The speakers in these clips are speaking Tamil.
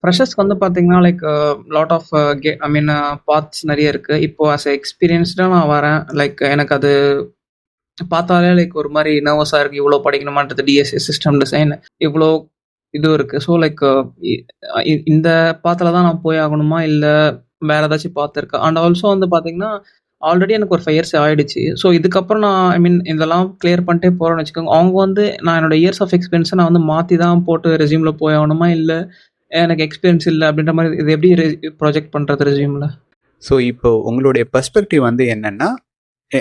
ஃப்ரெஷர்ஸ்க்கு வந்து பார்த்தீங்கன்னா, like lot of I mean paths நெறைய இருக்கு. இப்போ ஆஸ் எ எக்ஸ்பீரியன்ஸ்டா நான் வரேன். லைக் எனக்கு அது பார்த்தாலே லைக் ஒரு மாரி நர்வஸா இருக்கு. இவ்ளோ படிக்கணுமான்றது டிஎஸ்சி சிஸ்டம் டிசைன் இவ்ளோ இது இருக்கு. ஸோ லைக் இ இந்த பாத்துல தான் நான் போய் ஆகணுமா? இல்ல வேற ஏதாச்சும் பாத் இருக்கா? அண்ட் ஆல்சோ வந்து பார்த்தீங்கன்னா, ஆல்ரெடி எனக்கு ஒரு 5 இயர்ஸ் ஆயிடுச்சு. ஸோ இதுக்கப்புறம் நான் ஐ மீன் இதெல்லாம் கிளியர் பண்ணிட்டே போறேன்னு வச்சுக்கோங்க. அவங்க வந்து நான் என்னோட இயர்ஸ் ஆஃப் எக்ஸ்பீரியன்ஸ நான் வந்து மாத்தி தான் போட்டு ரெஸ்யூம்ல போய் ஆகணுமா? இல்ல எனக்கு எக்ஸ்பீரியன்ஸ் இல்ல அப்படின்ற மாரி இது எப்படி ப்ரொஜெக்ட் பண்றது ரெஸ்யூம்ல? ஸோ இப்போ உங்களுடைய பெர்ஸ்பெக்டிவ் வந்து என்னன்னா,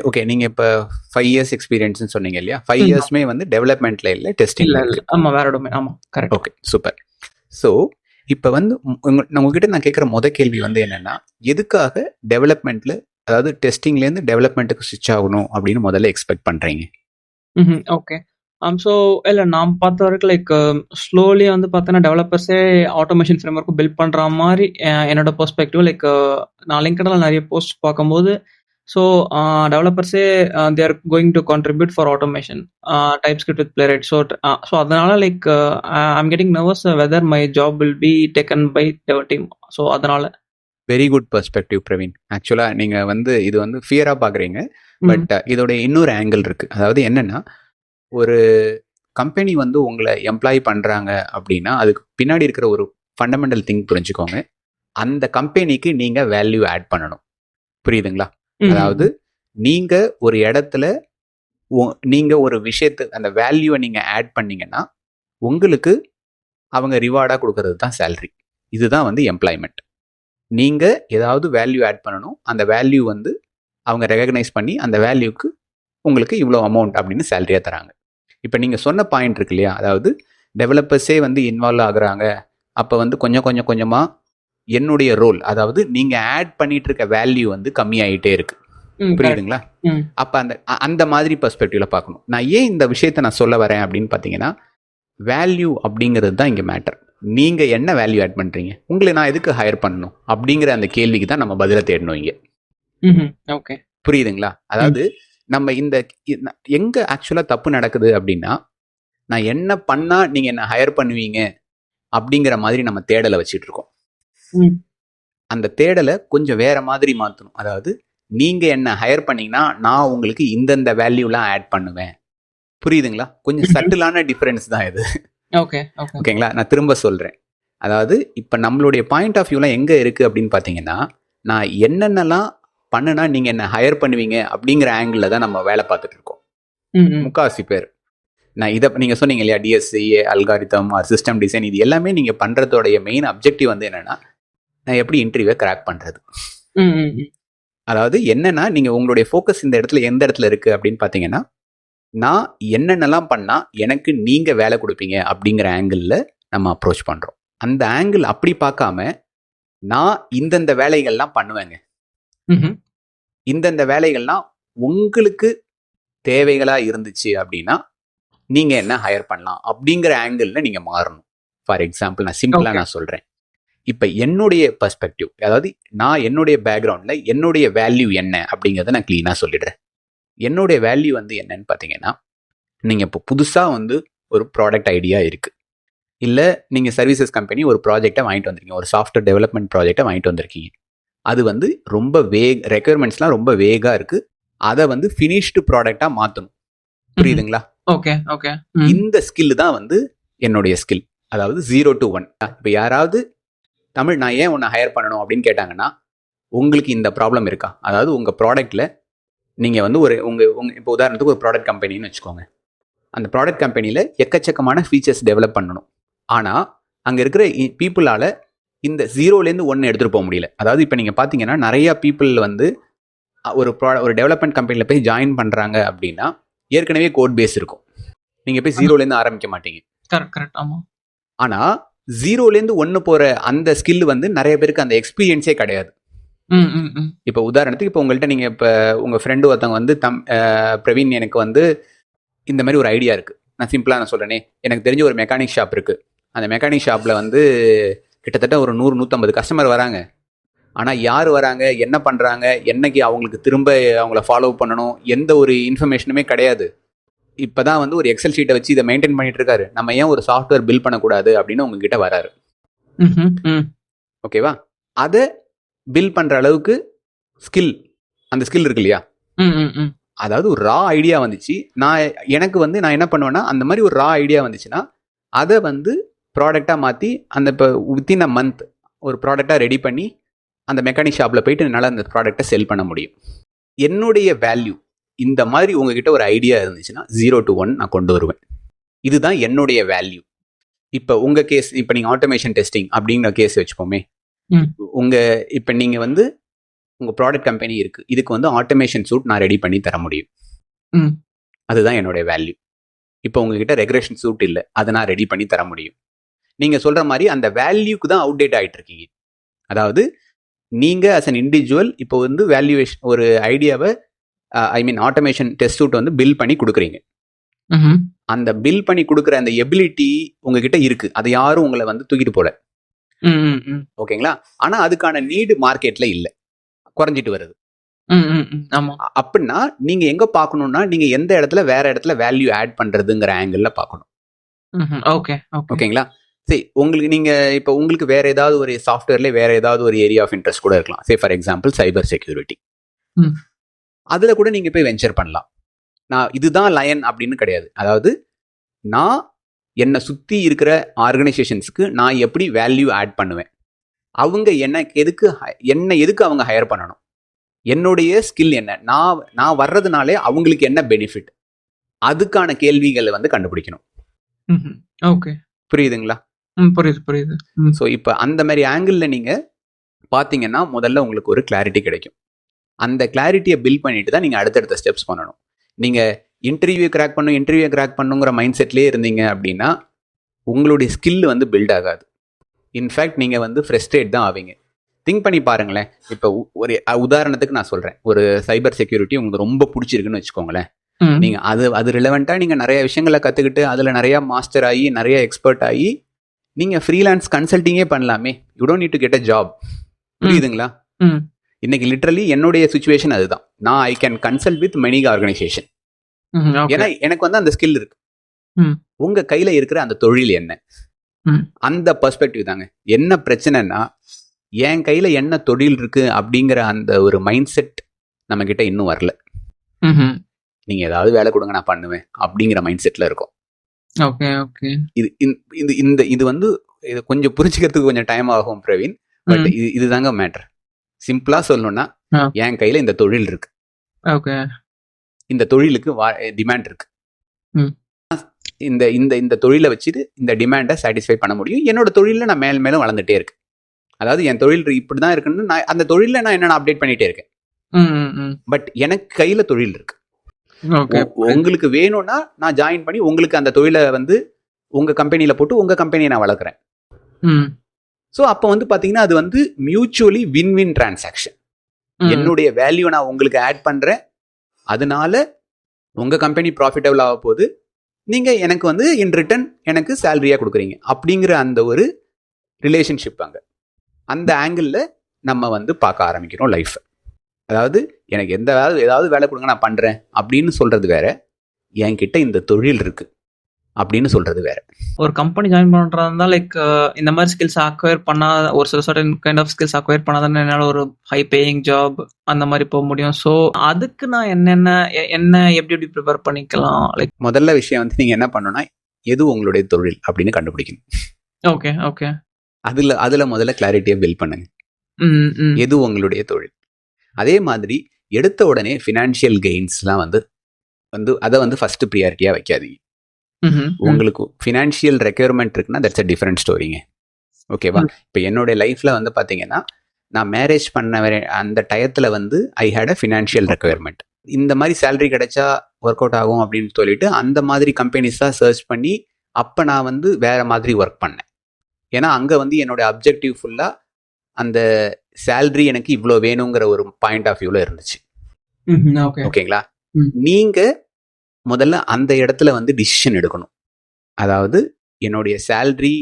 ஓகே நீங்க இப்போ 5 இயர்ஸ் எக்ஸ்பீரியன்ஸ்னு சொன்னீங்க இல்லையா? 5 இயர்ஸ்மே வந்து டெவலப்மெண்ட்ல இல்ல, இல்ல, டெஸ்டிங்ல இல்ல. இருக்கு. ஆமா வேற டொமைன். ஆமா கரெக்ட். Okay super. ஸோ இப்போ வந்து நான் உங்ககிட்ட நான் கேட்குற கேள்வி வந்து என்னன்னா, எதுக்காக டெவலப்மெண்ட்ல, அதாவது டெஸ்டிங்லேருந்து டெவலப்மெண்ட்டுக்கு ஸ்விட்ச் ஆகணும் அப்படின்னு முதல்ல எக்ஸ்பெக்ட் பண்றீங்க? ஓகே. ஸோ இல்ல நான் பார்த்த வரைக்கும் லைக் ஸ்லோலி வந்து பார்த்தீங்கன்னா, டெவலப்பர்ஸே ஆட்டோமேஷன் ஃப்ரேம்வொர்க் பில்ட் பண்ற மாரி என்னோட பெர்ஸ்பெக்டிவ் லைக் நான் லிங்க்டுல நெறைய போஸ்ட் பார்க்கும்போது, ஸோ டெவலப்பர்ஸே they are going to contribute for automation TypeScript with Playwright. So அதனால like I am getting nervous whether my job will be taken by their team. So அதனால. Very good perspective Praveen. ஆக்சுவலாக நீங்கள் வந்து இது வந்து ஃபியராக பார்க்குறீங்க. பட் இதோட இன்னொரு ஆங்கிள் இருக்குது. அதாவது என்னென்னா, ஒரு கம்பெனி வந்து உங்களை எம்ப்ளாய் பண்ணுறாங்க அப்படின்னா அதுக்கு பின்னாடி இருக்கிற ஒரு ஃபண்டமெண்டல் திங் புரிஞ்சுக்கோங்க. அந்த கம்பெனிக்கு நீங்கள் வேல்யூ ஆட் பண்ணணும். புரியுதுங்களா? அதாவது நீங்கள் ஒரு இடத்துல நீங்கள் ஒரு விஷயத்து அந்த வேல்யூவை நீங்கள் ஆட் பண்ணீங்கன்னா உங்களுக்கு அவங்க ரிவார்டாக கொடுக்கறது தான் சேலரி. இதுதான் வந்து எம்ப்ளாய்மெண்ட். நீங்கள் ஏதாவது வேல்யூ ஆட் பண்ணணும். அந்த வேல்யூ வந்து அவங்க ரெகக்னைஸ் பண்ணி அந்த வேல்யூக்கு உங்களுக்கு இவ்வளோ அமௌண்ட் அப்படின்னு சேலரியாக தராங்க. இப்போ நீங்கள் சொன்ன பாயிண்ட் இருக்கு இல்லையா? அதாவது டெவலப்பர்ஸே வந்து இன்வால்வ் ஆகுறாங்க. அப்போ வந்து கொஞ்சமாக என்னுடைய ரோல், அதாவது நீங்கள் ஆட் பண்ணிட்டு இருக்க வேல்யூ வந்து கம்மியாயிட்டே இருக்கு. புரியுதுங்களா? அப்போ அந்த மாதிரி பெர்ஸ்பெக்டிவ்ல பார்க்கணும். நான் ஏன் இந்த விஷயத்த நான் சொல்ல வரேன் அப்படின்னு பார்த்தீங்கன்னா, வேல்யூ அப்படிங்கிறது தான் இங்கே மேட்டர். நீங்கள் என்ன வேல்யூ ஆட் பண்ணுறீங்க, உங்களை நான் எதுக்கு ஹையர் பண்ணணும் அப்படிங்கிற அந்த கேள்விக்கு தான் நம்ம பதிலை தேடணும் இங்கே. ஓகே புரியுதுங்களா? அதாவது நம்ம இந்த எங்க ஆக்சுவலாக தப்பு நடக்குது அப்படின்னா, நான் என்ன பண்ணா நீங்க என்ன ஹையர் பண்ணுவீங்க அப்படிங்கிற மாதிரி நம்ம தேடலை வச்சுட்டு இருக்கோம். அந்த தேடலை கொஞ்சம் வேற மாதிரி மாற்றணும். அதாவது நீங்க என்ன ஹையர் பண்ணீங்கன்னா நான் உங்களுக்கு இந்தந்த வேல்யூலாம் ஆட் பண்ணுவேன். புரியுதுங்களா? கொஞ்சம் சட்டிலான டிஃபரன்ஸ் தான் இது. ஓகேங்களா? நான் திரும்ப சொல்றேன். அதாவது இப்போ நம்மளுடைய பாயிண்ட் ஆஃப் வியூலாம் எங்க இருக்கு அப்படின்னு பார்த்தீங்கன்னா, நான் என்னென்னலாம் பண்ணுனா நீங்க என்ன ஹையர் பண்ணுவீங்க அப்படிங்கிற ஆங்கிள் தான் நம்ம வேலை பார்த்துட்டு இருக்கோம். முக்காவாசி பேர். நான் இதை நீங்க சொன்னீங்க இல்லையா, டிஎஸ்சி, அல்காரிதம், சிஸ்டம் டிசைன், இது எல்லாமே நீங்க பண்றதோடைய மெயின் அப்ஜெக்டிவ் வந்து என்னன்னா, நான் எப்படி இன்டர்வியூவை கிராக் பண்றது. அதாவது என்னன்னா, நீங்க உங்களுடைய ஃபோக்கஸ் இந்த இடத்துல எந்த இடத்துல இருக்கு அப்படின்னு பார்த்தீங்கன்னா, நான் என்னென்னலாம் பண்ணா எனக்கு நீங்க வேலை கொடுப்பீங்க அப்படிங்கிற ஆங்கிளில் நம்ம அப்ரோச் பண்றோம். அந்த ஆங்கிள் அப்படி பார்க்காம, நான் இந்தந்த வேலைகள்லாம் பண்ணுவேங்க, இந்தந்த வேலைகள்லாம் உங்களுக்கு தேவைகளா இருந்துச்சு அப்படின்னா நீங்க என்ன ஹையர் பண்ணலாம் அப்படிங்கிற ஆங்கிள் நீங்க மாறணும். ஃபார் எக்ஸாம்பிள் நான் சிம்பிளா நான் சொல்றேன். இப்ப என்னுடைய பெர்ஸ்பெக்டிவ், அதாவது நான் என்னுடைய பேக்ரவுண்ட்ல என்னுடைய வேல்யூ என்ன அப்படிங்கிறத நான் கிளீனா சொல்லிடுறேன். என்னுடைய வேல்யூ வந்து என்னன்னு பார்த்தீங்கன்னா, நீங்க இப்போ புதுசா வந்து ஒரு ப்ராடக்ட் ஐடியா இருக்கு, இல்ல நீங்க சர்வீசஸ் கம்பெனி ஒரு ப்ராஜெக்டை வாங்கிட்டு வந்திருக்கீங்க, ஒரு சாஃப்ட்வேர் டெவலப்மெண்ட் ப்ராஜெக்டை வாங்கிட்டு வந்திருக்கீங்க. அது வந்து ரொம்ப ரெக்யர்மெண்ட்ஸ்லாம் ரொம்ப வேகா இருக்கு. அதை வந்து ஃபினிஷ்டு ப்ராடக்டா மாற்றணும். புரியுதுங்களா? இந்த ஸ்கில் தான் வந்து என்னுடைய ஸ்கில். அதாவது 0 to 1. இப்போ யாராவது தமிழ் நான் ஏன் உன்னை ஹையர் பண்ணணும் அப்படின்னு கேட்டாங்கன்னா, உங்களுக்கு இந்த ப்ராப்ளம் இருக்கா? அதாவது உங்கள் ப்ராடக்டில் நீங்கள் வந்து உங்கள் இப்போ உதாரணத்துக்கு ஒரு ப்ராடக்ட் கம்பெனின்னு வச்சுக்கோங்க. அந்த ப்ராடக்ட் கம்பெனியில் எக்கச்சக்கமான ஃபீச்சர்ஸ் டெவலப் பண்ணணும். ஆனால் அங்கே இருக்கிற பீப்புளால் இந்த 0லேருந்து 1 எடுத்துகிட்டு போக முடியல. அதாவது இப்போ நீங்கள் பார்த்தீங்கன்னா நிறையா பீப்புள் வந்து ஒரு டெவலப்மெண்ட் கம்பெனியில் போய் ஜாயின் பண்ணுறாங்க அப்படின்னா ஏற்கனவே கோட் பேஸ் இருக்கும். நீங்கள் போய் 0லேருந்து ஆரம்பிக்க மாட்டீங்க. கரெக்ட். ஆமாம். ஆனால் 0லேருந்து 1 போகிற அந்த ஸ்கில் வந்து நிறைய பேருக்கு அந்த எக்ஸ்பீரியன்ஸே கிடையாது. இப்போ உதாரணத்துக்கு இப்போ உங்கள்கிட்ட நீங்கள் இப்போ உங்கள் ஃப்ரெண்டு ஒருத்தவங்க வந்து பிரவீன் எனக்கு வந்து இந்த மாதிரி ஒரு ஐடியா இருக்குது, நான் சிம்பிளாக நான் சொல்கிறேனே, எனக்கு தெரிஞ்ச ஒரு மெக்கானிக் ஷாப் இருக்குது. அந்த மெக்கானிக் ஷாப்பில் வந்து கிட்டத்தட்ட ஒரு 100-150 கஸ்டமர் வராங்க. ஆனால் யார் வராங்க, என்ன பண்ணுறாங்க, என்னைக்கு அவங்களுக்கு திரும்ப அவங்கள ஃபாலோ பண்ணணும், எந்த ஒரு இன்ஃபர்மேஷனுமே கிடையாது. இப்போ தான் வந்து ஒரு எக்ஸல் ஷீட்டை வச்சு இதை மெயின்டைன் பண்ணிட்டு இருக்காரு. நம்ம ஏன் ஒரு சாஃப்ட்வேர் பில்ட் பண்ணக்கூடாது அப்படின்னு உங்ககிட்ட வராரு. ஓகேவா? அதை பில் பண்ற அளவுக்கு ஸ்கில், அந்த ஸ்கில் இருக்கு இல்லையா? அதாவது ஒரு ரா ஐடியா வந்துச்சு, எனக்கு வந்து நான் என்ன பண்ணுவேன்னா, அந்த மாதிரி ஒரு ரா ஐடியா வந்துச்சுன்னா அதை வந்து ப்ராடக்டாக மாற்றி அந்த இப்போ வித்தின் அ மந்த் ஒரு ப்ராடக்டாக ரெடி பண்ணி அந்த மெக்கானிக் ஷாப்பில் போயிட்டு என்னால் அந்த ப்ராடக்டை செல் பண்ண முடியும். என்னுடைய வேல்யூ இந்த மாதிரி உங்ககிட்ட ஒரு ஐடியா இருந்துச்சுன்னா 0 to 1 நான் கொண்டு வருவேன். இதுதான் என்னுடைய வேல்யூ. இப்போ உங்கள் கேஸ், இப்போ நீங்கள் ஆட்டோமேஷன் டெஸ்டிங் அப்படிங்கிற கேஸ் வச்சுப்போமே. இப்போ நீங்கள் வந்து உங்கள் ப்ராடக்ட் கம்பெனி இருக்குது, இதுக்கு வந்து ஆட்டோமேஷன் சூட் நான் ரெடி பண்ணி தர முடியும். அதுதான் என்னுடைய வேல்யூ. இப்போ உங்ககிட்ட ரெகுலேஷன் சூட் இல்லை, அதை நான் ரெடி பண்ணி தர முடியும். நீங்கள் சொல்கிற மாதிரி அந்த வேல்யூக்கு தான் அவுடேட் ஆகிட்டு இருக்கீங்க. அதாவது நீங்கள் அஸ் அன் இண்டிவிஜுவல் இப்போ வந்து வேல்யூவேஷன் ஒரு ஐடியாவை ஆட்டோமேஷன் டெஸ்ட் சூட் வந்து பில் பண்ணி கொடுக்குறீங்க. அந்த பில் பண்ணி கொடுக்குற அந்த எபிலிட்டி உங்ககிட்ட இருக்கு, அதை யாரும் உங்களை வந்து தூக்கிட்டு போல. ஓகேங்களா? ஆனா அதுக்கான நீடு மார்க்கெட்ல இல்ல, குறைஞ்சிட்டு வருது. அப்படின்னா நீங்க எங்க பார்க்கணும்னா, நீங்க எந்த இடத்துல வேற இடத்துல வேல்யூ ஆட் பண்றதுங்கிற ஆங்கிள் பார்க்கணும். ஓகேங்களா? சரி, உங்களுக்கு வேற ஏதாவது ஒரு சாஃப்ட்வேர்ல வேற ஏதாவது ஒரு ஏரியா ஆஃப் இன்ட்ரெஸ்ட் கூட இருக்கலாம். Say for example cyber security. அதுல கூட நீங்க போய் வெஞ்சர் பண்ணலாம். நான் இதுதான் லயன் அப்படின்னு கிடையாது. அதாவது நான் என்னை சுற்றி இருக்கிற ஆர்கனைசேஷன்ஸ்க்கு நான் எப்படி வேல்யூ ஆட் பண்ணுவேன், அவங்க என்ன எதுக்கு அவங்க ஹையர் பண்ணணும், என்னுடைய ஸ்கில் என்ன, நான் வர்றதுனாலே அவங்களுக்கு என்ன பெனிஃபிட், அதுக்கான கேள்விகளை வந்து கண்டுபிடிக்கணும். ஓகே, புரியுதுங்களா? புரியுது. ஸோ இப்போ அந்த மாதிரி ஆங்கிளில் நீங்கள் பார்த்தீங்கன்னா முதல்ல உங்களுக்கு ஒரு கிளாரிட்டி கிடைக்கும். அந்த கிளாரிட்டியை பில்ட் பண்ணிட்டு தான் நீங்கள் அடுத்தடுத்த ஸ்டெப்ஸ் பண்ணணும். நீங்கள் இன்டர்வியூ கிராக் பண்ணுங்கிற மைண்ட் செட்லேயே இருந்தீங்க அப்படின்னா உங்களுடைய ஸ்கில் வந்து பில்ட் ஆகாது. இன்ஃபேக்ட் நீங்கள் வந்து ஃப்ரஸ்ட்ரேட் தான் ஆவீங்க. திங்க் பண்ணி பாருங்களேன். இப்போ ஒரு உதாரணத்துக்கு நான் சொல்கிறேன், ஒரு சைபர் செக்யூரிட்டி உங்களுக்கு ரொம்ப பிடிச்சிருக்குன்னு வச்சுக்கோங்களேன். நீங்கள் அது ரிலவெண்ட்டாக நீங்கள் நிறைய விஷயங்களை கற்றுக்கிட்டு அதில் நிறையா மாஸ்டர் ஆகி நிறைய எக்ஸ்பர்ட் ஆகி நீங்கள் ஃப்ரீலான்ஸ் கன்சல்ட்டிங்கே பண்ணலாமே. You don't need to get a job. புரியுதுங்களா? இன்னைக்கு லிட்டரலி என்னுடைய சிச்சுவேஷன் அதுதான். நான் I can consult with many organisation. ஏன்னா எனக்கு வந்து அந்த ஸ்கில் இருக்கு. உங்க கையில இருக்கிற அந்த தொழில் என்ன, அந்த பெர்ஸ்பெக்டிவ் தாங்க. என்ன பிரச்சனைனா, என் கையில என்ன தொழில் இருக்கு அப்படிங்கிற அந்த ஒரு மைண்ட் செட் நம்ம கிட்ட இன்னும் வரல. நீங்க ஏதாவது வேலை கொடுங்க நான் பண்ணுவேன் அப்படிங்கிற மைண்ட் செட்ல இருக்கும். இது வந்து இது கொஞ்சம் புரிஞ்சுக்கிறதுக்கு கொஞ்சம் டைம் ஆகும் பிரவீன். பட் இதுதாங்க மேட்டர். சிம்பிளா சொல்லணும்னா, என் கையில இந்த தொழில் இருக்கு, இந்த தொழிலுக்கு டிமாண்ட் இருக்கு, இந்த தொழிலை வச்சுட்டு இந்த டிமாண்டை சாட்டிஸ்ஃபை பண்ண முடியும். என்னோட தொழில நான் மேலும் வளர்ந்துட்டே இருக்கு. அதாவது என் தொழில் இப்படிதான் இருக்குன்னு நான் அந்த தொழில நான் என்னென்ன அப்டேட் பண்ணிட்டே இருக்கேன். பட் எனக்கு கையில தொழில் இருக்கு. உங்களுக்கு வேணும்னா நான் ஜாயின் பண்ணி உங்களுக்கு அந்த தொழிலை வந்து உங்க கம்பெனியில போட்டு உங்க கம்பெனியை நான் வளர்க்குறேன். ஸோ அப்போ வந்து பார்த்தீங்கன்னா அது வந்து மியூச்சுவலி வின் டிரான்சாக்ஷன். என்னுடைய வேல்யூ நான் உங்களுக்கு ஆட் பண்றேன், அதனால உங்க கம்பெனி ப்ராஃபிட்டபிள் ஆக போகுது, நீங்க எனக்கு வந்து இன் ரிட்டர்ன் எனக்கு சேலரியா கொடுக்குறீங்க அப்படிங்கிற அந்த ஒரு ரிலேஷன்ஷிப் அங்க அந்த ஆங்கிள் நம்ம வந்து பார்க்க ஆரம்பிக்கிறோம் லைஃப். அதாவது எனக்கு ஏதாவது வேலை கொடுங்க நான் பண்றேன் அப்படின்னு சொல்றது வேற, என்கிட்ட இந்த தொழில் இருக்கு அப்படின்னு சொல்றது வேற. ஒரு கம்பெனி ஜாயின் பண்றதா இருந்தா லைக் இந்த மாதிரி ஸ்கில்ஸ் அக்வயர் பண்ணா, ஒரு சில certain kind of skills acquire பண்ணாதானே என்னால ஒரு ஹை பேயிங் ஜாப் அந்த மாதிரி போக முடியும். ஸோ அதுக்கு நான் என்ன எப்படி ப்ரிப்பேர் பண்ணிக்கலாம்? லைக் முதல்ல விஷயம் வந்து நீங்க என்ன பண்ணணும்னா, எது உங்களுடைய தொழில் அப்படின்னு கண்டுபிடிக்கணும். ஓகே. அதுல முதல்ல கிளாரிட்டியை பில்ட் பண்ணுங்க. எது உங்களுடைய தொழில். அதே மாதிரி எடுத்த உடனே ஃபினான்ஷியல் கெயின்ஸ்லாம் வந்து அதை வந்து ஃபர்ஸ்ட் ப்ரியாரிட்டியா வைக்காதீங்க. உங்களுக்கு ஃபினான்ஷியல் ரெக்யர்மெண்ட் இருக்குன்னா தட்ஸ் அ டிஃபரெண்ட் ஸ்டோரிங்க. ஓகேவா? இப்போ என்னுடைய லைஃப்ல வந்து பாத்தீங்கன்னா, நான் மேரேஜ் பண்ண அந்த டயத்துல வந்து ஐ ஹேட் அ ஃபினான்ஷியல் ரெக்யர்மெண்ட். இந்த மாதிரி சேலரி கிடைச்சா ஒர்க் அவுட் ஆகும் அப்படின்னு சொல்லிட்டு அந்த மாதிரி கம்பெனிஸ் தான் சர்ச் பண்ணி அப்ப நான் வந்து வேற மாதிரி ஒர்க் பண்ணேன். ஏன்னா அங்க வந்து என்னோட அப்ஜெக்டிவ் ஃபுல்லா அந்த சேலரி எனக்கு இவ்வளோ வேணுங்கிற ஒரு பாயிண்ட் ஆஃப் வியூல இருந்துச்சு. ஓகேங்களா? நீங்க முதல்ல அந்த இடத்துல வந்து டிசிஷன் எடுக்கணும். அதாவது என்னுடைய சேலரி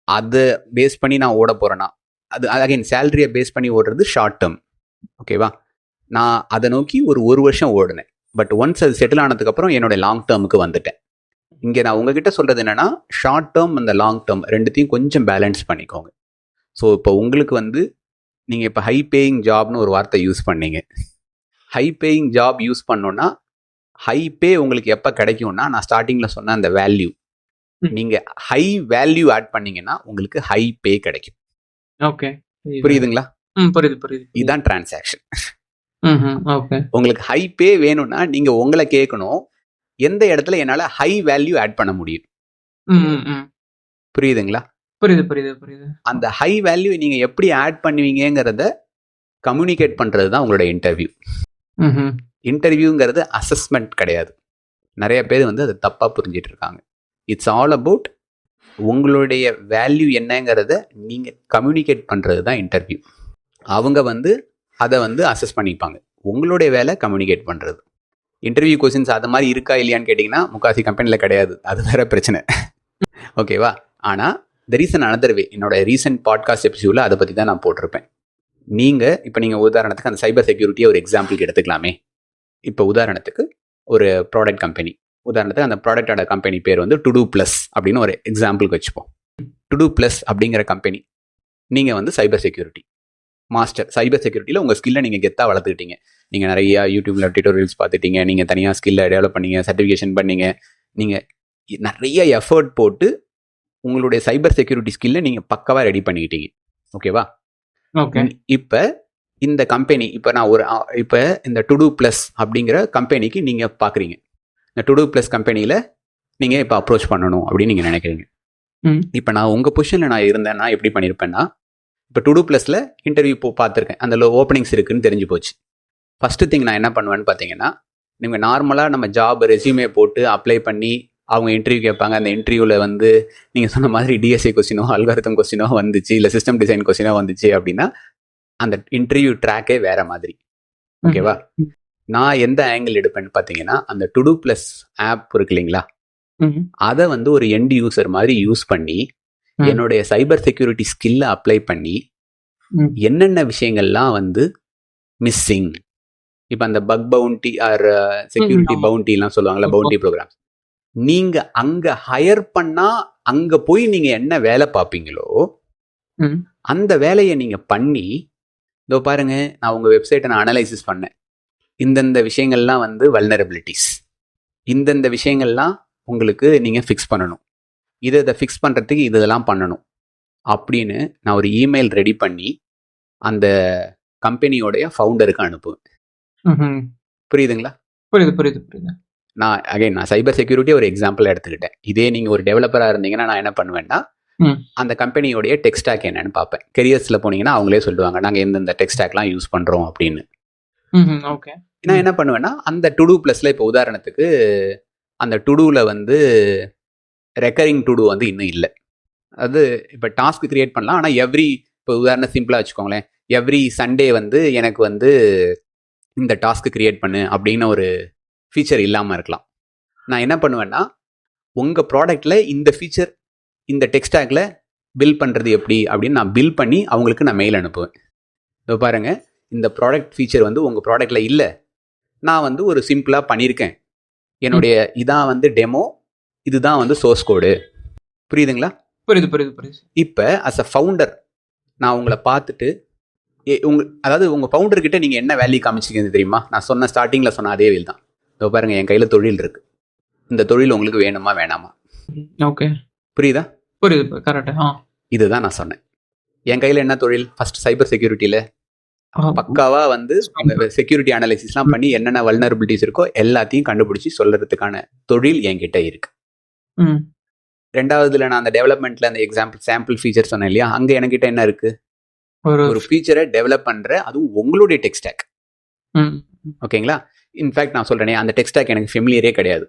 அதை பேஸ் பண்ணி நான் ஓட போறேன்னா, அது அகைன் சேலரியை பேஸ் பண்ணி ஓடுறது ஷார்ட் டேர்ம். ஓகேவா? நான் அதை நோக்கி ஒரு வருஷம் ஓடினேன். பட் ஒன்ஸ் அது செட்டில் ஆனதுக்கு அப்புறம் என்னோட லாங் டேர்முக்கு வந்துட்டேன். இங்கே நான் உங்ககிட்ட சொல்றது என்னன்னா, ஷார்ட் டேர்ம் அந்த லாங் டேர்ம் ரெண்டுத்தையும் கொஞ்சம் பேலன்ஸ் பண்ணிக்கோங்க. ஸோ இப்போ உங்களுக்கு வந்து நீங்கள் இப்போ ஹை பேயிங் ஜாப்னு ஒரு வார்த்தை யூஸ் பண்ணீங்க. ஹை பேயிங் ஜாப் யூஸ் பண்ணோன்னா ஹை பே உங்களுக்கு எப்போ கிடைக்கும்னா, நான் ஸ்டார்டிங்கில் சொன்ன அந்த வேல்யூ, நீங்கள் ஹை வேல்யூ ஆட் பண்ணீங்கன்னா உங்களுக்கு ஹை பே கிடைக்கும். ஓகே. புரியுதுங்களா? புரியுது. இதுதான் டிரான்சாக்ஷன். ஓகே. உங்களுக்கு ஹை பே வேணும்னா நீங்கள் உங்களை கேட்கணும், எந்த இடத்துல என்னால் ஹை வேல்யூ ஆட் பண்ண முடியும். புரியுதுங்களா? புரியுது. அந்த ஹை வேல்யூ நீங்கள் எப்படி ஆட் பண்ணுவீங்கிறத கம்யூனிகேட் பண்ணுறது தான் உங்களோட இன்டர்வியூ. இன்டர்வியூங்கிறது அசஸ்மெண்ட் கிடையாது. நிறைய பேர் வந்து அதை தப்பாக புரிஞ்சிட்டு இருக்காங்க. இட்ஸ் ஆல் அபவுட் உங்களுடைய வேல்யூ என்னங்கிறத நீங்கள் கம்யூனிகேட் பண்ணுறது தான் இன்டர்வியூ. அவங்க வந்து அதை வந்து அசஸ் பண்ணிப்பாங்க. உங்களுடைய வேலை கம்யூனிகேட் பண்ணுறது. இன்டர்வியூ கொஸ்டின்ஸ் அது மாதிரி இருக்கா இல்லையான்னு கேட்டிங்கன்னா முக்காசி கம்பெனியில் கிடையாது. அது வேற பிரச்சனை. ஓகேவா? ஆனால் தெர் இஸ் அனதர் வே. என்னோட ரீசெண்ட் பாட்காஸ்ட் எபிசோடில் அதை பற்றி தான் நான் போட்டிருப்பேன். நீங்கள் உதாரணத்துக்கு அந்த சைபர் செக்யூரிட்டியை ஒரு எக்ஸாம்பிளுக்கு எடுத்துக்கலாமே. இப்போ உதாரணத்துக்கு ஒரு ப்ராடக்ட் கம்பெனி, உதாரணத்துக்கு அந்த ப்ராடக்டோட கம்பெனி பேர் வந்து டுடூ ப்ளஸ் அப்படின்னு ஒரு எக்ஸாம்பிளுக்கு வச்சுப்போம். டுடூ ப்ளஸ் அப்படிங்கிற கம்பெனி, நீங்கள் வந்து சைபர் செக்யூரிட்டி மாஸ்டர். சைபர் செக்யூரிட்டியில் உங்கள் ஸ்கில்லை நீங்கள் கெத்தாக வளர்த்துக்கிட்டீங்க. நீங்கள் நிறையா யூடியூப்ல டியூட்டோரியல்ஸ் பார்த்துட்டீங்க, நீங்கள் தனியாக ஸ்கில்லை டெவலப் பண்ணீங்க, சர்டிஃபிகேஷன் பண்ணீங்க, நீங்கள் நிறைய எஃபர்ட் போட்டு உங்களுடைய சைபர் செக்யூரிட்டி ஸ்கில்லை நீங்கள் பக்காவாக ரெடி பண்ணிக்கிட்டீங்க. ஓகேவா? ஓகே. இப்போ இந்த கம்பெனி, இப்போ இந்த டுடூ ப்ளஸ் அப்படிங்கிற கம்பெனிக்கு நீங்கள் பார்க்குறீங்க. இந்த டுடூ ப்ளஸ் கம்பெனியில் நீங்கள் இப்போ அப்ரோச் பண்ணணும் அப்படின்னு நீங்கள் நினைக்கிறீங்க. இப்போ நான் உங்கள் பொசிஷனில் நான் இருந்தேன்னா எப்படி பண்ணியிருப்பேன்னா, இப்போ டுடூ ப்ளஸில் இன்டர்வியூ பார்த்துருக்கேன், அந்த ஓப்பனிங்ஸ் இருக்குதுன்னு தெரிஞ்சு போச்சு. ஃபஸ்ட்டு திங் நான் என்ன பண்ணுவேன்னு பார்த்தீங்கன்னா, நீங்கள் நார்மலாக நம்ம ஜாப் ரெஸ்யூமே போட்டு அப்ளை பண்ணி அவங்க இன்டர்வியூ கேட்பாங்க. அந்த இன்டர்வியூவில் வந்து நீங்கள் சொன்ன மாதிரி டிஎஸ்ஏ கொஸ்டினோ அல்காரிதம் கொஸ்டினோ வந்துச்சு, இல்லை சிஸ்டம் டிசைன் கொஸ்டினோ வந்துச்சு அப்படின்னா அந்த இன்டர்வியூ ட்ராக்கே வேற மாதிரி. ஓகேவா? நான் எந்த ஆங்கிள் எடுப்பேன்னு பார்த்தீங்கன்னா, அந்த டுடூ ப்ளஸ் ஆப் இருக்கு இல்லைங்களா, அதை வந்து ஒரு எண்ட் யூசர் மாதிரி யூஸ் பண்ணி என்னுடைய சைபர் செக்யூரிட்டி ஸ்கில்லை அப்ளை பண்ணி என்னென்ன விஷயங்கள்லாம் வந்து மிஸ்ஸிங். இப்போ அந்த பக் பவுண்டி ஆர் செக்யூரிட்டி பவுண்டிலாம் சொல்லுவாங்கல்ல, பவுண்டி ப்ரோக்ராம், நீங்கள் அங்கே ஹையர் பண்ணால் அங்கே போய் நீங்கள் என்ன வேலை பார்ப்பீங்களோ அந்த வேலையை நீங்கள் பண்ணி, இதோ பாருங்க நான் உங்கள் வெப்சைட்டை நான் அனலைசிஸ் பண்ணேன், இந்தந்த விஷயங்கள்லாம் வந்து வல்னரபிலிட்டிஸ், இந்தந்த விஷயங்கள்லாம் உங்களுக்கு நீங்கள் ஃபிக்ஸ் பண்ணணும், இதை ஃபிக்ஸ் பண்ணுறதுக்கு இதெல்லாம் பண்ணணும் அப்படின்னு நான் ஒரு இமெயில் ரெடி பண்ணி அந்த கம்பெனியோடைய ஃபவுண்டருக்கு அனுப்புவேன். புரியுதுங்களா? புரியுது. நான் சைபர் செக்யூரிட்டி ஒரு எக்ஸாம்பிள் எடுத்துக்கிட்டேன். இதே நீங்கள் ஒரு டெவலப்பராக இருந்தீங்கன்னா நான் என்ன பண்ணுவேன்னா, அந்த கம்பெனியோடைய டெக் ஸ்டாக் என்னன்னு பார்ப்பேன். கெரியர்ஸில் போனீங்கன்னா அவங்களே சொல்லுவாங்க நாங்கள் எந்தெந்த டெக் ஸ்டாக்லாம் யூஸ் பண்ணுறோம் அப்படின்னு. ஓகே. நான் என்ன பண்ணுவேன்னா, அந்த டுடூ ப்ளஸில் இப்போ உதாரணத்துக்கு அந்த டுடூவில் வந்து ரெக்கரிங் டுடூ வந்து இன்னும் இல்லை. அது இப்போ டாஸ்க் கிரியேட் பண்ணலாம், ஆனால் இப்போ உதாரணம் சிம்பிளாக வச்சுக்கோங்களேன், எவ்ரி சண்டே வந்து எனக்கு வந்து இந்த டாஸ்க் கிரியேட் பண்ணு அப்படின்னு ஒரு ஃபீச்சர் இல்லாமல் இருக்கலாம். நான் என்ன பண்ணுவேன்னா, உங்கள் ப்ராடக்டில் இந்த ஃபீச்சர் இந்த டெக்ஸ்டாக்ல பில் பண்ணுறது எப்படி அப்படின்னு நான் பில் பண்ணி அவங்களுக்கு நான் மெயில் அனுப்புவேன். இப்போ பாருங்கள், இந்த ப்ராடக்ட் ஃபீச்சர் வந்து உங்கள் ப்ராடக்டில் இல்லை, நான் வந்து ஒரு சிம்பிளாக பண்ணியிருக்கேன், என்னுடைய இதான் வந்து டெமோ, இதுதான் வந்து சோர்ஸ் கோடு. புரியுதுங்களா? புரியுது. இப்போ அஸ் அ ஃபவுண்டர் நான் உங்களை பார்த்துட்டு அதாவது உங்கள் ஃபவுண்டர்கிட்ட நீங்கள் என்ன வேல்யூ காமிச்சிக்கிறது தெரியுமா? நான் சொன்ன ஸ்டார்டிங்கில் சொன்ன அதே வேல் தான். இப்போ பாருங்கள், என் கையில் தொழில் இருக்குது, இந்த தொழில் உங்களுக்கு வேணுமா வேணாமா? ஓகே. புரியுதா? புரியுது. கரெக்டா? இதுதான் நான் சொன்னேன். என் கையில் என்ன தொழில்? ஃபர்ஸ்ட் சைபர் செக்யூரிட்டியில் பக்காவாக வந்து செக்யூரிட்டி அனாலிசிஸ்லாம் பண்ணி என்னென்ன வல்னரபிலிட்டிஸ் இருக்கோ எல்லாத்தையும் கண்டுபிடிச்சி சொல்கிறதுக்கான தொழில் என்கிட்ட இருக்கு. ரெண்டாவதுல நான் அந்த டெவலப்மெண்ட்டில் அந்த சாம்பிள் ஃபீச்சர் சொன்னேன் இல்லையா, அங்கே என்கிட்ட என்ன இருக்குது? ஒரு ஃபீச்சரை டெவலப் பண்ணுற, அதுவும் உங்களுடைய டெக் ஸ்டாக். ஓகேங்களா? இன்ஃபேக்ட் நான் சொல்கிறேனே, அந்த டெக் ஸ்டாக் எனக்கு ஃபெமிலியரே கிடையாது.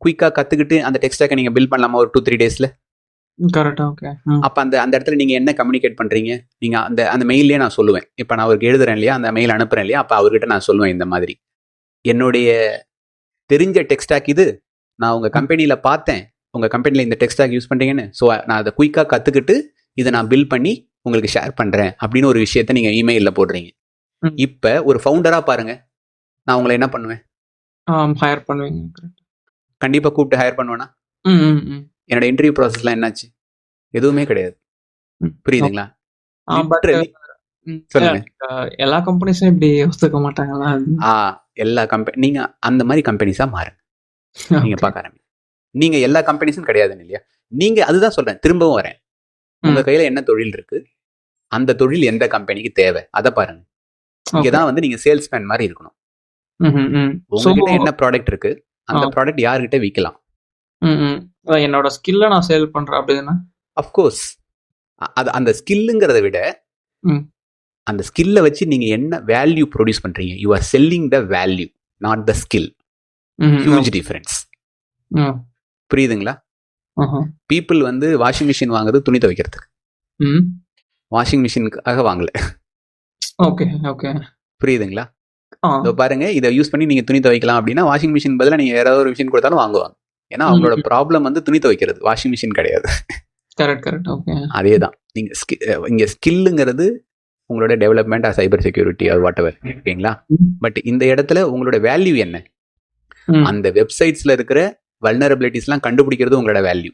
குயிக்காக கற்றுக்கிட்டு அந்த டெக் ஸ்டாக்கை நீங்கள் பில்ட் பண்ணலாமா ஒரு 2-3 டேஸில்? கரெக்டாக. ஓகே. அப்போ அந்த இடத்துல நீங்கள் என்ன கம்யூனிகேட் பண்ணுறீங்க? நீங்கள் அந்த மெயிலே நான் சொல்லுவேன். இப்போ நான் அவருக்கு எழுதுறேன் இல்லையா, அந்த மெயில் அனுப்புகிறேன் இல்லையா, அப்போ அவர்கிட்ட நான் சொல்லுவேன், இந்த மாதிரி என்னுடைய தெரிஞ்ச டெக் ஸ்டாக் இது, நான் உங்கள் கம்பெனியில் பார்த்தேன், உங்கள் கம்பெனியில் இந்த டெக் ஸ்டாக் யூஸ் பண்ணுறீங்கன்னு, ஸோ நான் அதை குயிக்காக கற்றுக்கிட்டு இதை நான் பில் பண்ணி உங்களுக்கு ஷேர் பண்ணுறேன் அப்படின்னு ஒரு விஷயத்த நீங்கள் இமெயிலில் போடுறீங்க. இப்போ ஒரு ஃபவுண்டராக பாருங்கள், நான் உங்களை என்ன பண்ணுவேன்? ஹையர் பண்ணுவீங்க. கண்டிப்பாக கூப்பிட்டு ஹையர் பண்ணுவேன்னா? என்னோட இன்டர்வியூ ப்ராசஸ்லாம் என்னாச்சு? எதுவுமே கிடையாது. புரியுதுங்களா? பட் லிட்ரலி சொல்லுங்க. எல்லா கம்பெனிஸும் இப்படி ஒத்துக்க மாட்டாங்களா? எல்லா நீங்க அந்த மாதிரி கம்பெனிஸா மாறுங்க. நீங்க பார்க்க ஆரம்பிங்க. நீங்க எல்லா கம்பெனிஸும் கிடையாதுன்னு இல்லையா? நீங்க அதுதான் சொல்றேன், திரும்பவும் வரேன். உங்க கையில என்ன தொழில் இருக்கு, அந்த தொழில் எந்த கம்பெனிக்கு தேவை, அதை பாருங்க. இங்கதான் வந்து நீங்க சேல்ஸ்மேன் மாதிரி இருக்கணும். உங்ககிட்ட என்ன ப்ராடக்ட் இருக்கு, அந்த ப்ராடக்ட் யார்கிட்ட விற்கலாம். என்னோட ஸ்கில்ல நான் சேல் பண்றேன் அப்படின்னா அஃப்கோர்ஸ் அது அந்த ஸ்கில்லுங்கிறத விட அந்த ஸ்கில்லை வச்சு நீங்க என்ன வேல்யூ ப்ரொடியூஸ் பண்றீங்க. You are selling the value, not the skill. Huge difference. புரியுதுங்களா? பீப்புள் வந்து வாஷிங் மிஷின் வாங்குறது துணி துவைக்கிறதுக்கு, வாஷிங் மிஷினுக்காக வாங்கல. புரியுதுங்களா? பாருங்க, இதை யூஸ் பண்ணி நீங்க துணி துவைக்கலாம் அப்படின்னா வாஷிங் மிஷின் பதிலாக நீங்க யாராவது ஒரு மிஷின் கொடுத்தாலும் வாங்குவாங்க. ஏன்னா அவங்களோட ப்ராப்ளம் வந்து துணி துவைக்கிறது, வாஷிங் மிஷின் கிடையாது. அதேதான். நீங்க இங்க ஸ்கில்லுங்கிறது உங்களோட டெவலப்மெண்ட், சைபர் செக்யூரிட்டி, அது வாட் எவர், ஓகேங்களா? பட் இந்த இடத்துல உங்களோட வேல்யூ என்ன? அந்த வெப்சைட்ஸ்ல இருக்கிற வல்னரபிலிட்டிஸ்லாம் கண்டுபிடிக்கிறது உங்களோட வேல்யூ.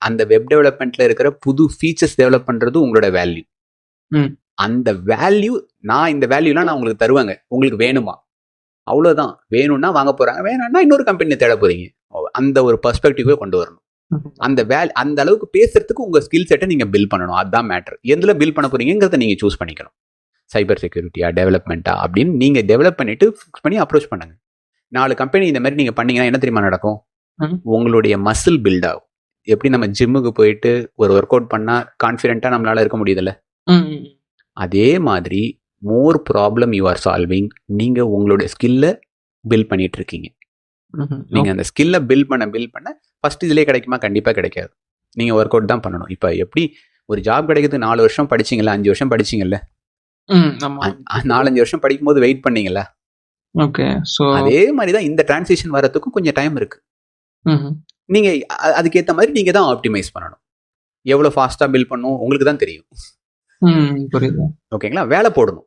அந்த வெப் டெவலப்மெண்ட்ல இருக்கிற புது ஃபீச்சர்ஸ் டெவலப் பண்றது உங்களோட வேல்யூ. அந்த வேல்யூ, நான் இந்த வேல்யூலாம் நான் உங்களுக்கு தருவாங்க, உங்களுக்கு வேணுமா? அவ்வளவுதான். வேணும்னா வாங்க போறாங்க, வேணும்னா இன்னொரு கம்பெனியை தேட போறீங்க. அந்த ஒரு பெர்ஸ்பெக்டிவே கொண்டு வரணும். அந்த அளவுக்கு பேசுறதுக்கு உங்க ஸ்கில் செட்டை நீங்க பில்ட் பண்ணணும். அதுதான் மேட்டர். எதுல பில்ட் பண்ண போறீங்கிறத நீங்க சூஸ் பண்ணிக்கணும். சைபர் செக்யூரிட்டியா, டெவலப்மெண்ட்டா அப்படின்னு நீங்க டெவலப் பண்ணிட்டு ஃபிக்ஸ் பண்ணி அப்ரோச் பண்ணுங்க. 4 கம்பெனி இந்த மாதிரி நீங்க பண்ணீங்கன்னா என்ன தெரியுமா நடக்கும்? உங்களுடைய மசில் பில்ட் ஆகும். எப்படி நம்ம ஜிம்முக்கு போயிட்டு ஒரு ஒர்க் அவுட் பண்ணா கான்ஃபிடென்ட்டா நம்மளால இருக்க முடியுதுல்ல, அதே மாதிரி மோர் ப்ராப்ளம் யூ ஆர் சால்விங். நீங்க உங்களுடைய ஸ்கில்ல பில்ட் பண்ணிட்டு இருக்கீங்க. நீங்க அந்த ஸ்கில்ல பில்ட் பண்ண ஃபர்ஸ்ட் இதுலயே கிடைக்குமா? கண்டிப்பா கிடைக்காது. நீங்க ஒர்க் அவுட் தான் பண்ணணும். இப்ப எப்படி ஒரு ஜாப் கிடைக்கிறதுக்கு 4 வருஷம் படிச்சீங்கல்ல, 5 வருஷம் படிச்சீங்கல்ல, 4-5 வருஷம் படிக்கும் போது வெயிட் பண்ணீங்கல்ல, அதே மாதிரிதான் இந்த டிரான்சிஷன் வரதுக்கும் கொஞ்சம் டைம் இருக்கு. நீங்க அதுக்கேற்ற மாதிரி நீங்க தான் ஆப்டிமைஸ் பண்ணணும். எவ்வளவு ஃபாஸ்டா பில்ட் பண்ணணும் உங்களுக்கு தான் தெரியும். ஓகேங்களா? வேலை போடணும்.